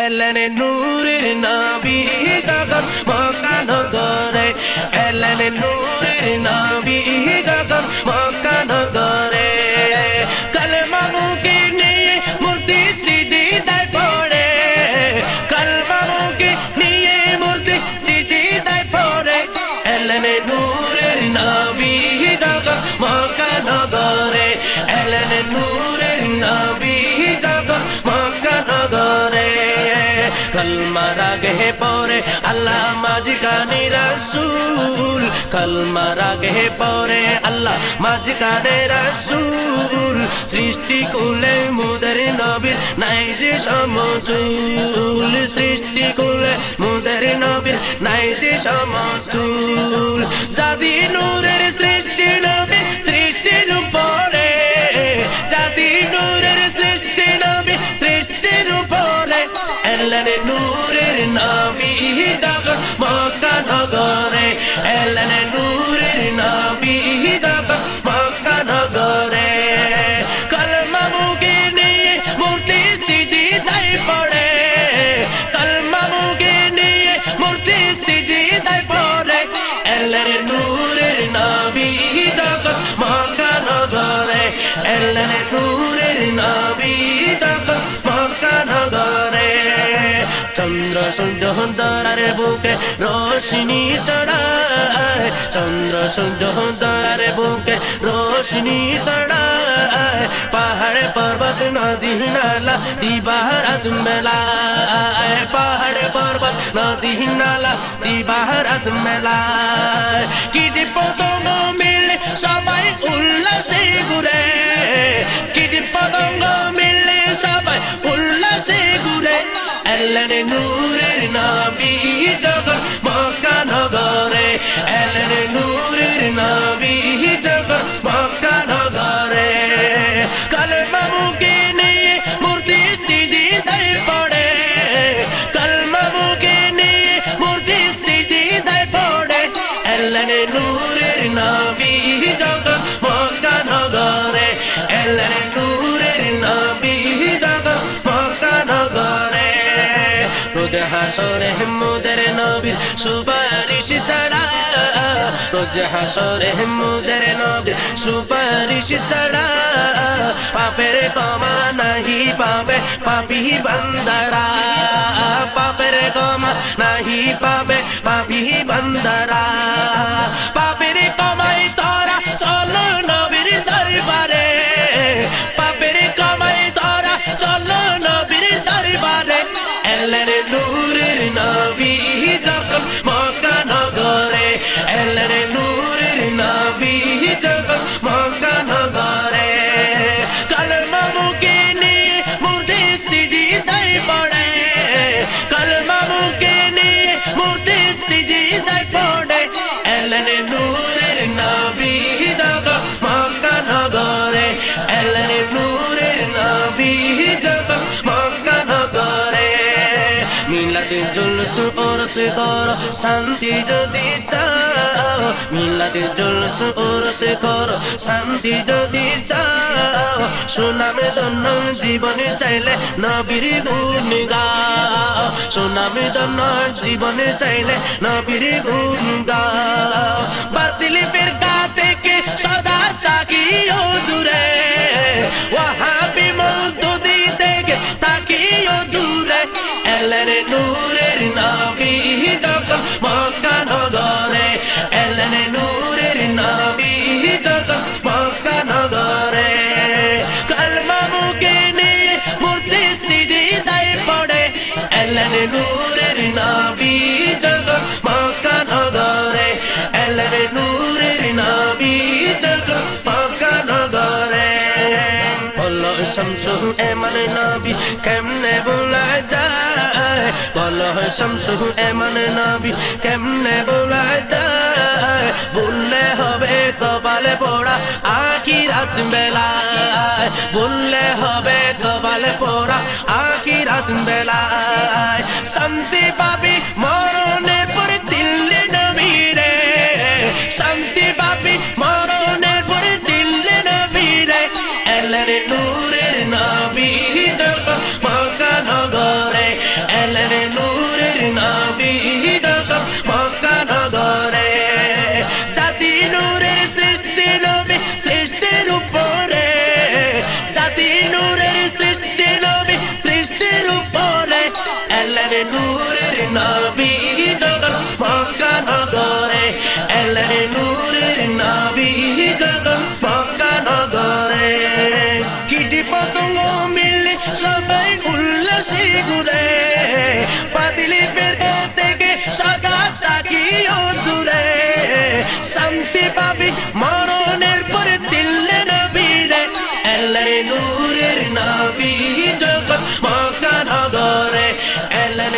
এলেন নূরের নবী যখন মক্কা নগরে এলেন নূরের নবী যখন মক্কা নগরে কালেমা মুখে নিয়ে মূর্তি সিজদায় পড়ে কালেমা মুখে নিয়ে মূর্তি সিজদায় পড়ে এলেন নূরের নবী যখন মক্কা নগরে এলেন নূরের নবী যখন মক্কা নগরে কলমা রাগে পড়ে আল্লাহ মাঝখানে রাসূল কলমা রাগে পড়ে আল্লাহ মাঝখানে রাসূল সৃষ্টি কুলে মুদের নবীর নাই যে সমতুল সৃষ্টি কুলে মুদের নবীর নাই যে সমতুল জাদি নূরের সৃষ্টি নবী সৃষ্টির উপরে জাদি নূরের সৃষ্টি নবী সৃষ্টির উপরে এলেন নূরের নবী যখন মক্কা নগরে এলেন নূরের নবী যখন মক্কা নগরে কলমা মুখে নিয়ে মূর্তি সিজদায় পড়ে কলমা মুখে নিয়ে মূর্তি সিজদায় পড়ে এলেন নূরের নবী যখন মক্কা নগরে এলেন নূরের নবী যখন মক্কা নগরে চন্দ্র সূর্য ধরার বুকে রোশনি চড়ায় চন্দ্র সূর্য ধরার বুকে রোশনি চড়ায় পাহাড় পর্বত নদী নালা দিবারাত মেলায় পাহাড় পর্বত নদী নালা দিবারাত মেলায় কীট পতঙ্গ মিলে সবাই উল্লাসে ঘুরে কীট পতঙ্গ মিলে সবাই উল্লাসে ঘুরে এলেন নূরের নবী যখন মক্কা নগরে এলেন নূরের নবী যখন মক্কা নগরে কলমা মুখে নিয়ে মূর্তি সিজদায় পড়ে কলমা মুখে নিয়ে মূর্তি সিজদায় পড়ে এলেন নূরের নবী যখন মক্কা নগরে এলেন নূরের নবী যখন মক্কা নগরে রোজ হাসরে মুদের নবীর সুপারিশ ছাড়া রোজ হাসরে মুদের নবীর সুপারিশ ছাড়া পাপের ক্ষমা নাহি পাবে পাপী বান্দারা পাপের ক্ষমা নাহি পাবে পাপী বান্দারা পাপের কমাই তোরা চলো নবীর দরবারে পাপের কমাই তোরা চলো নবীর দরবারে এলেন নূরের নবী যখন মক্কা নগরে এলেন নূরের নবী যখন মক্কা নগরে কলমা মুখে নিয়ে মূর্তি সিজদায় পড়ে কলমা মুখে নিয়ে মূর্তি সিজদায় পড়ে এলেন নূরের নবী যখন মক্কা নগরে এলেন নূরের নবী যখন মক্কা নগরে মিলাদ জুলুস উরস কর শান্তি যদি চাও মিলাদ জুলুস উরস কর শান্তি যদি চাও সুনাম ধন্য জীবনে চাইলে নবীর গুণ গাও সুনাম ধন্য জীবনে চাইলে নবীর গুণ গাও বাতিল ফিরকা থেকে সদা তাকিও দূরে ওয়াহাবি মওদুদি থেকে তাকিও দূরে এলেন নূরের নবী যখন মক্কা নগরে এলেন নূরের নবী যখন মক্কা নগরে কলমা মুখে নিয়ে মূর্তি সিজদায় পড়ে এলেন নূরের নবী যখন মক্কা নগরে এলেন নূরের নবী যখন মক্কা নগরে বলো শামসু এমন নবী কেমনে ভোলা যায় বলো শামসু এমন নবী কেমনে ভোলা যায় ভুললে হবে কপালে পড়া আখিরাত বেলায় ভুললে হবে কপালে পড়া আখিরাত বেলায় শান্তি পাবি মরণের পরে চিল্লে নবী রে শান্তি পাবি মরণের পরে চিল্লে নবী রে এলেন নূরের নবী যখন মক্কা নগরে এলেন নূরের নবী যখন মক্কা নগরে এলেন নূরের নবী যখন মক্কা নগরে কীট পতঙ্গ মিলে সবাই উল্লাসে ঘুরে পাতিলে ভেতর থেকে সদা তাকিও দূরে শান্তি পাবি মরণের পরে চিল্লে নবী রে এলেন নূরের নবী যখন মক্কা নগরে এলেন